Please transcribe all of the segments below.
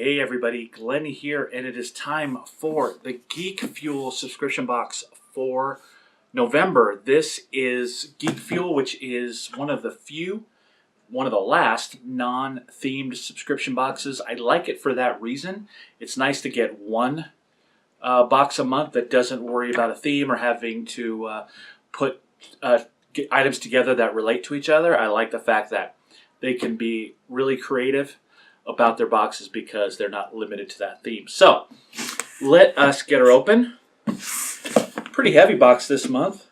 Hey everybody, Glenn here, and it is time for the Geek Fuel subscription box for November. This is Geek Fuel, which is one of the last non-themed subscription boxes. I like it for that reason. It's nice to get one box a month that doesn't worry about a theme or having to put get items together that relate to each other. I like the fact that they can be really creative about their boxes because they're not limited to that theme. So let us get her open. Pretty heavy box this month.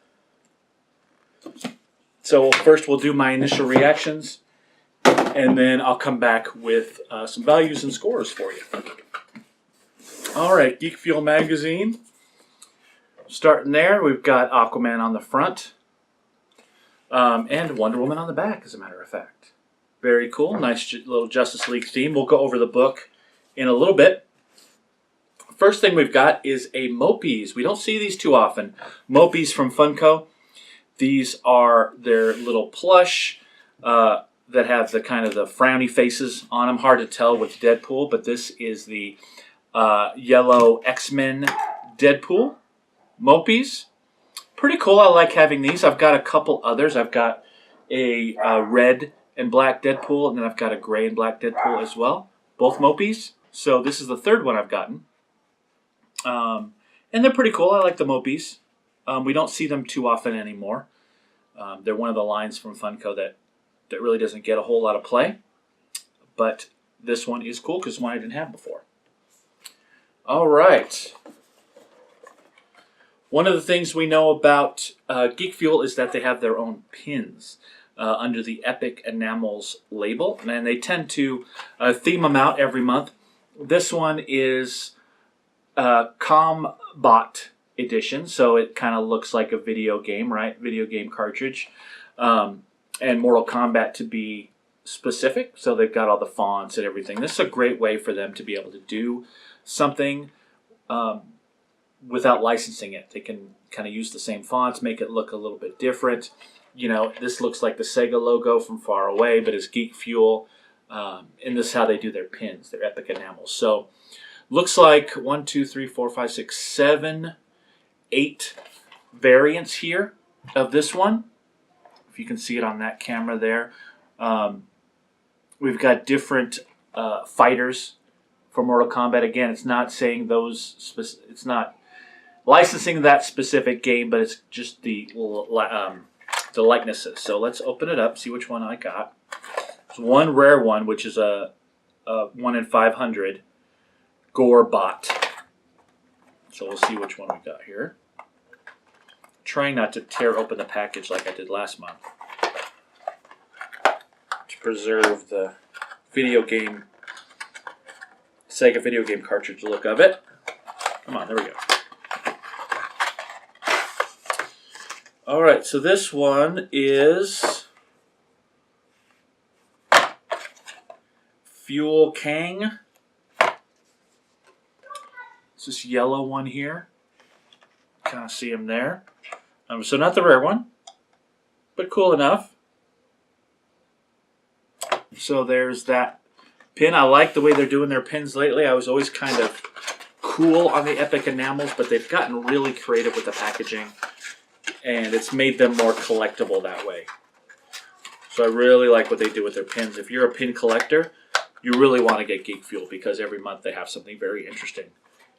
So first we'll do my initial reactions, and then I'll come back with some values and scores for you. All right, Geek Fuel magazine. Starting there, we've got Aquaman on the front and Wonder Woman on the back, as a matter of fact. Very cool. Nice little Justice League theme. We'll go over the book in a little bit. First thing we've got is a Mopis. We don't see these too often. Mopis from Funko. These are their little plush that have the kind of the frowny faces on them. Hard to tell with Deadpool, but this is the yellow X-Men Deadpool Mopis. Pretty cool. I like having these. I've got a couple others. I've got a red and black Deadpool, and then I've got a gray and black Deadpool as well. Both Mopis. So this is the third one I've gotten. And they're pretty cool. I like the Mopis. We don't see them too often anymore. They're one of the lines from Funko that really doesn't get a whole lot of play. But this one is cool because it's one I didn't have before. All right. One of the things we know about Geek Fuel is that they have their own pins under the Epic Enamels label, and they tend to theme them out every month. This one is Combat edition, so it kind of looks like a video game, right? Video game cartridge, and Mortal Kombat to be specific. So they've got all the fonts and everything. This is a great way for them to be able to do something without licensing it. They can kind of use the same fonts, make it look a little bit different. You know, this looks like the Sega logo from far away, but it's Geek Fuel. And this is how they do their pins, their Epic Enamels. So looks like 1, 2, 3, 4, 5, 6, 7, 8 variants here of this one. If you can see it on that camera there. We've got different fighters for Mortal Kombat. Again, it's not saying those, it's not licensing that specific game, but it's just the likenesses. So let's open it up, see which one I got. There's one rare one, which is a 1 in 500 Gore Bot. So we'll see which one we got here. Trying not to tear open the package like I did last month, to preserve the Sega video game cartridge look of it. Come on, there we go. All right, so this one is Fuel Kang. It's this yellow one here. Kind of see him there. So not the rare one, but cool enough. So there's that pin. I like the way they're doing their pins lately. I was always kind of cool on the Epic Enamels, but they've gotten really creative with the packaging, and it's made them more collectible that way. So I really like what they do with their pins. If you're a pin collector, you really want to get Geek Fuel because every month they have something very interesting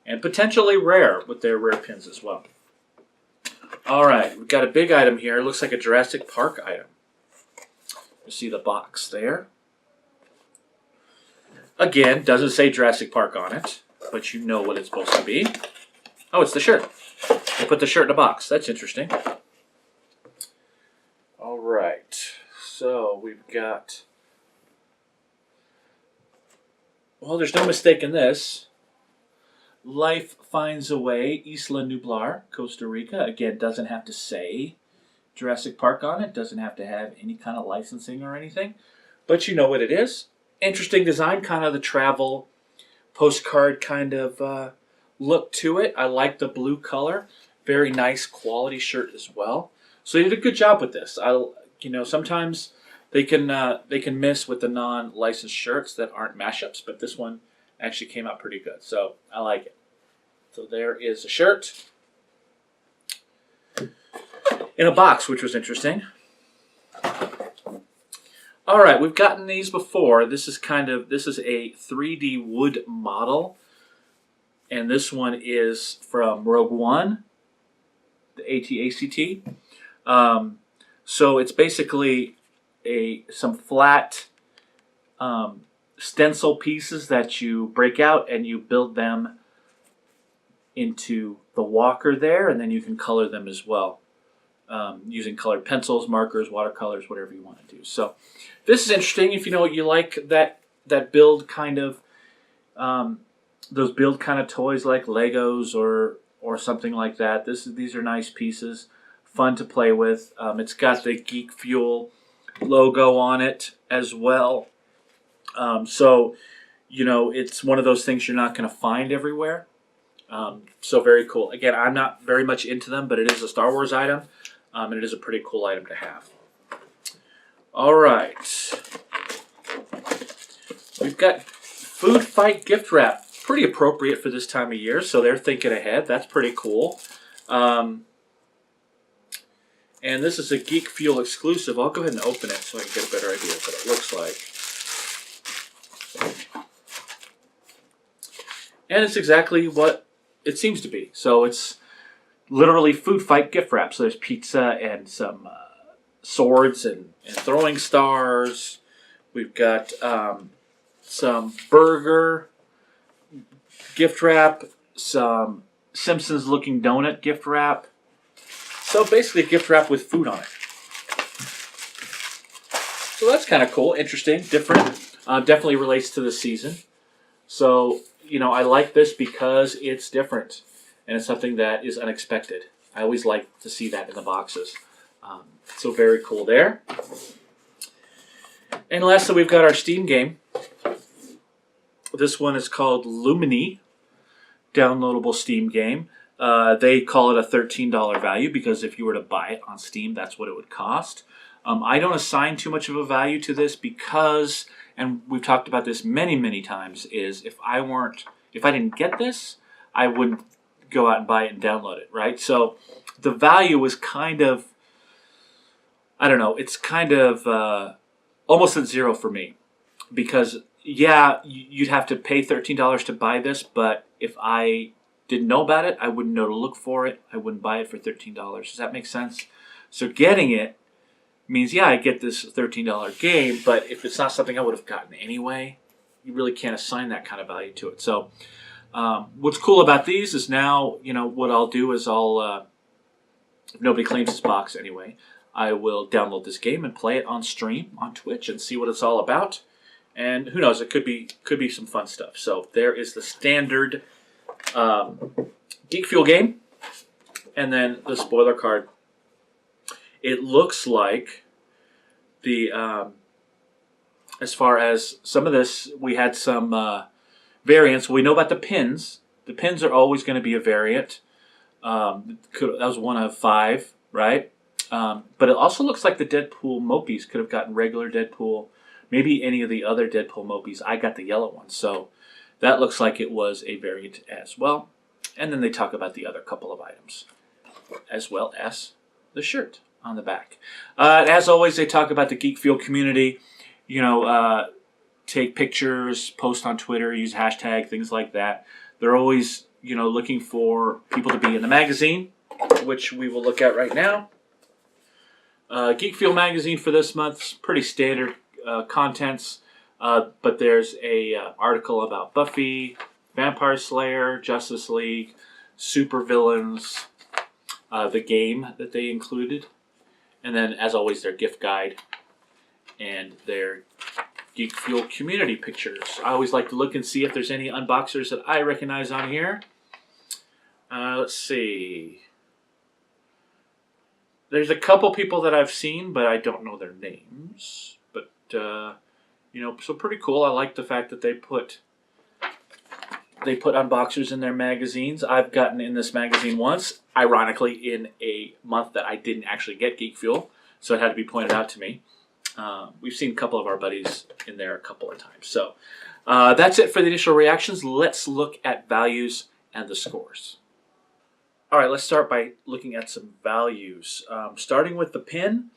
and potentially rare with their rare pins as well. All right, we've got a big item here. It looks like a Jurassic Park item. You see the box there. Again, doesn't say Jurassic Park on it, but you know what it's supposed to be. Oh, it's the shirt. They put the shirt in a box. That's interesting. All right, so we've got... Well, there's no mistaking this. Life Finds a Way, Isla Nublar, Costa Rica. Again, doesn't have to say Jurassic Park on it. Doesn't have to have any kind of licensing or anything. But you know what it is. Interesting design, kind of the travel postcard kind of look to it. I like the blue color. Very nice quality shirt as well. So they did a good job with this. Sometimes they can miss with the non-licensed shirts that aren't mashups, but this one Actually came out pretty good, so I like it. So there is a shirt in a box, which was interesting. All right, we've gotten these before. This is a 3D wood model, and this one is from Rogue One, the AT-ACT. So it's basically some flat stencil pieces that you break out and you build them into the walker there, and then you can color them as well. Using colored pencils, markers, watercolors, whatever you want to do. So this is interesting if you know what you like that build kind of those build kind of toys like Legos or something like that. These are nice pieces, fun to play with. It's got the Geek Fuel logo on it as well. So you know it's one of those things you're not going to find everywhere. So very cool. Again, I'm not very much into them, but it is a Star Wars item. And it is a pretty cool item to have. All right. We've got Food Fight gift wrap. Pretty appropriate for this time of year, so they're thinking ahead. That's pretty cool. And this is a Geek Fuel exclusive. I'll go ahead and open it so I can get a better idea of what it looks like. And it's exactly what it seems to be. So it's literally Food Fight gift wrap. So there's pizza and some swords and throwing stars. We've got some burger gift wrap, some Simpsons looking donut gift wrap. So basically a gift wrap with food on it. So that's kind of cool, interesting, different. Definitely relates to the season. So, you know, I like this because it's different. And it's something that is unexpected. I always like to see that in the boxes. So very cool there. And lastly, we've got our Steam game. This one is called Lumina, downloadable Steam game. They call it a $13 value because if you were to buy it on Steam, that's what it would cost. I don't assign too much of a value to this because, and we've talked about this many, many times, is if I didn't get this, I wouldn't go out and buy it and download it, right? So the value was kind of, I don't know, it's kind of almost at zero for me. Because, yeah, you'd have to pay $13 to buy this, but if I didn't know about it, I wouldn't know to look for it. I wouldn't buy it for $13. Does that make sense? So getting it means, yeah, I get this $13 game, but if it's not something I would have gotten anyway, you really can't assign that kind of value to it. So what's cool about these is now, you know, what I'll do is if nobody claims this box anyway, I will download this game and play it on stream on Twitch and see what it's all about. And who knows, it could be some fun stuff. So there is the standard Geek Fuel game, and then the spoiler card. It looks like the as far as some of this, we had some variants. We know about the pins. The pins are always going to be a variant. That was one of 5, right? But it also looks like the Deadpool Mokis could have gotten regular Deadpool. Maybe any of the other Deadpool Mokis. I got the yellow one. So that looks like it was a variant as well. And then they talk about the other couple of items, as well as the shirt on the back. As always, they talk about the Geek Fuel community. You know, take pictures, post on Twitter, use hashtag, things like that. They're always, you know, looking for people to be in the magazine, which we will look at right now. Geek Fuel magazine for this month's pretty standard contents, but there's a article about Buffy, Vampire Slayer, Justice League, supervillains, the game that they included, and then, as always, their gift guide and their Geek Fuel community pictures. I always like to look and see if there's any unboxers that I recognize on here. Let's see. There's a couple people that I've seen, but I don't know their names. But, you know, so pretty cool. I like the fact that they put unboxers in their magazines. I've gotten in this magazine once, ironically, in a month that I didn't actually get Geek Fuel, so it had to be pointed out to me. We've seen a couple of our buddies in there a couple of times. So That's it for the initial reactions. Let's look at values and the scores. All right, let's start by looking at some values. Starting with the pin.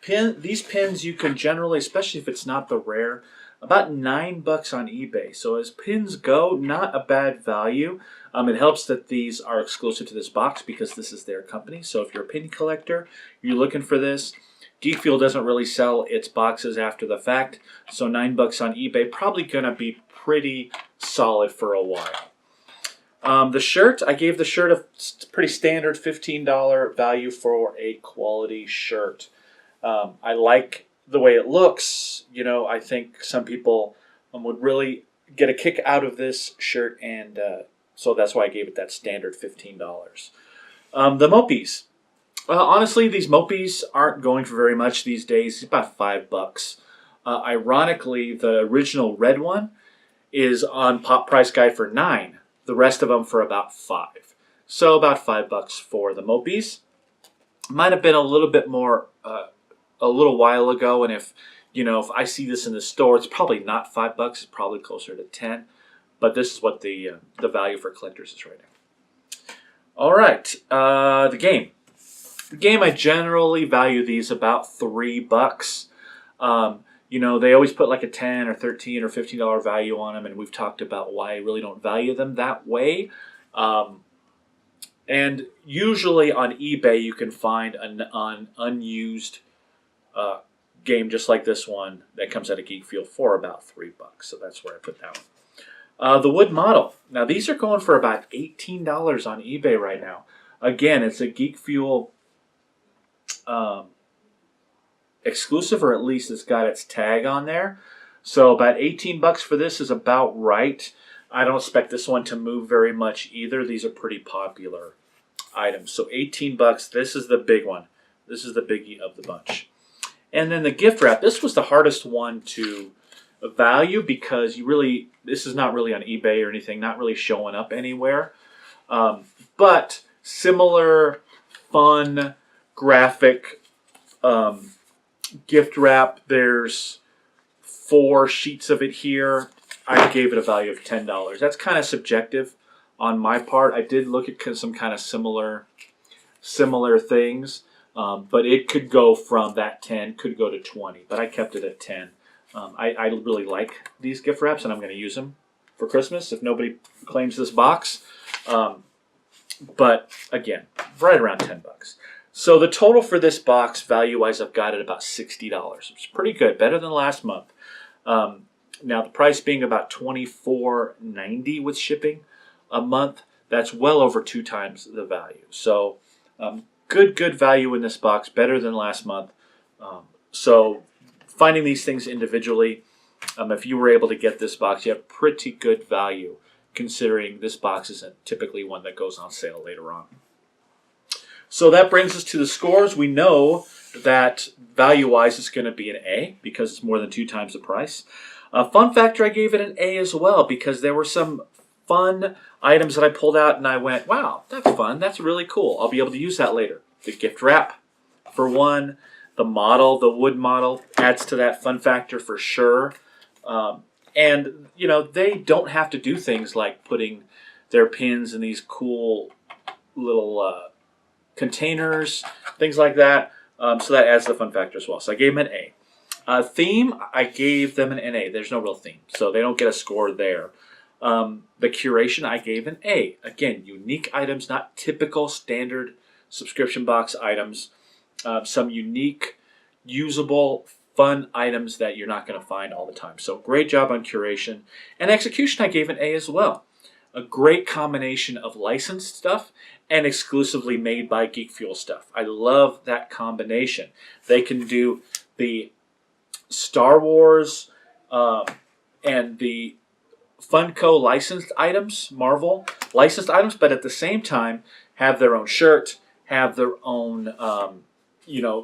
These pins you can generally, especially if it's not the rare, about $9 on eBay. So as pins go, not a bad value. It helps that these are exclusive to this box because this is their company. So if you're a pin collector, you're looking for this. Geek Fuel doesn't really sell its boxes after the fact, so $9 on eBay probably gonna be pretty solid for a while. The shirt, I gave the shirt a pretty standard $15 value for a quality shirt. I like the way it looks. You know, I think some people would really get a kick out of this shirt, and so that's why I gave it that standard $15. The Mopis. Well, honestly, these Mopis aren't going for very much these days. It's about $5. Ironically, the original red one is on Pop Price Guide for $9. The rest of them for about $5. So about $5 for the Mopis. Might have been a little bit more a little while ago, and if I see this in the store, it's probably not $5. It's probably closer to 10. But this is what the value for collectors is right now. All right, the game. The game, I generally value these about $3. They always put like a 10 or 13 or $15 value on them, and we've talked about why I really don't value them that way. And usually on eBay, you can find an unused game just like this one that comes out of Geek Fuel for about $3. So that's where I put that one. The wood model. Now, these are going for about $18 on eBay right now. Again, it's a Geek Fuel exclusive, or at least it's got its tag on there. So about $18 for this is about right. I don't expect this one to move very much either. These are pretty popular items. So $18, this is the big one. This is the biggie of the bunch. And then the gift wrap. This was the hardest one to value because this is not really on eBay or anything, not really showing up anywhere. But similar, fun, graphic gift wrap. There's 4 sheets of it here. I gave it a value of $10. That's kind of subjective on my part. I did look at some kind of similar things, but it could go from that 10, could go to 20, but I kept it at 10. I really like these gift wraps, and I'm going to use them for Christmas if nobody claims this box. But again, right around $10. So the total for this box, value-wise, I've got it about $60. It's pretty good, better than last month. Now the price being about $24.90 with shipping a month, that's well over 2 times the value. So good value in this box, better than last month. So finding these things individually, if you were able to get this box, you have pretty good value considering this box isn't typically one that goes on sale later on. So that brings us to the scores. We know that value-wise it's going to be an A because it's more than 2 times the price. Fun factor, I gave it an A as well because there were some fun items that I pulled out and I went, wow, that's fun. That's really cool. I'll be able to use that later. The gift wrap, for one. The model, the wood model, adds to that fun factor for sure. And, they don't have to do things like putting their pins in these cool little containers, things like that. So that adds the fun factor as well. So I gave them an A. Theme, I gave them an A. There's no real theme, so they don't get a score there. The curation, I gave an A. Again, unique items, not typical standard subscription box items. Some unique, usable, fun items that you're not going to find all the time. So great job on curation. And execution, I gave an A as well. A great combination of licensed stuff and exclusively made by Geek Fuel stuff. I love that combination. They can do the Star Wars and the Funko licensed items, Marvel licensed items, but at the same time have their own shirt, have their own,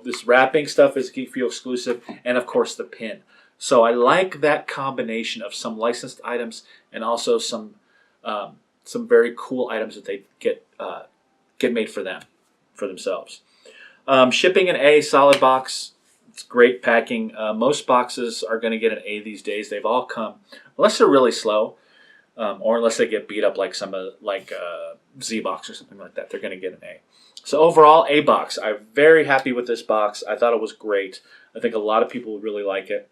this wrapping stuff is Geek Fuel exclusive, and of course the pin. So I like that combination of some licensed items and also some very cool items that they get made for themselves. Shipping an A, solid box, It's great packing. Most boxes are going to get an A these days. They've all come, unless they're really slow, or unless they get beat up like Z box or something like that. They're going to get an A. So overall, A box. I'm very happy with this box. I thought it was great. I think a lot of people would really like it.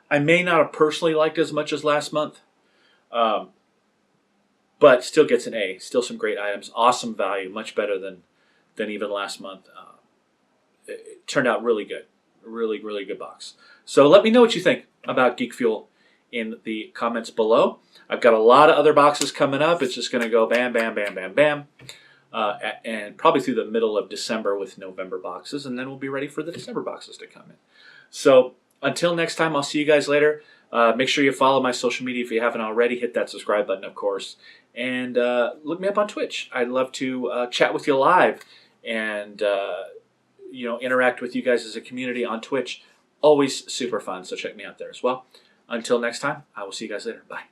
I may not have personally liked it as much as last month, but still gets an A. Still some great items. Awesome value. Much better than even last month. It turned out really good. Really, really good box. So let me know what you think about Geek Fuel in the comments below. I've got a lot of other boxes coming up. It's just going to go bam, bam, bam, bam, bam. And probably through the middle of December with November boxes. And then we'll be ready for the December boxes to come in. So until next time, I'll see you guys later. Make sure you follow my social media if you haven't already. Hit that subscribe button, of course. And look me up on Twitch. I'd love to chat with you live and interact with you guys as a community on Twitch. Always super fun, so check me out there as well. Until next time, I will see you guys later. Bye.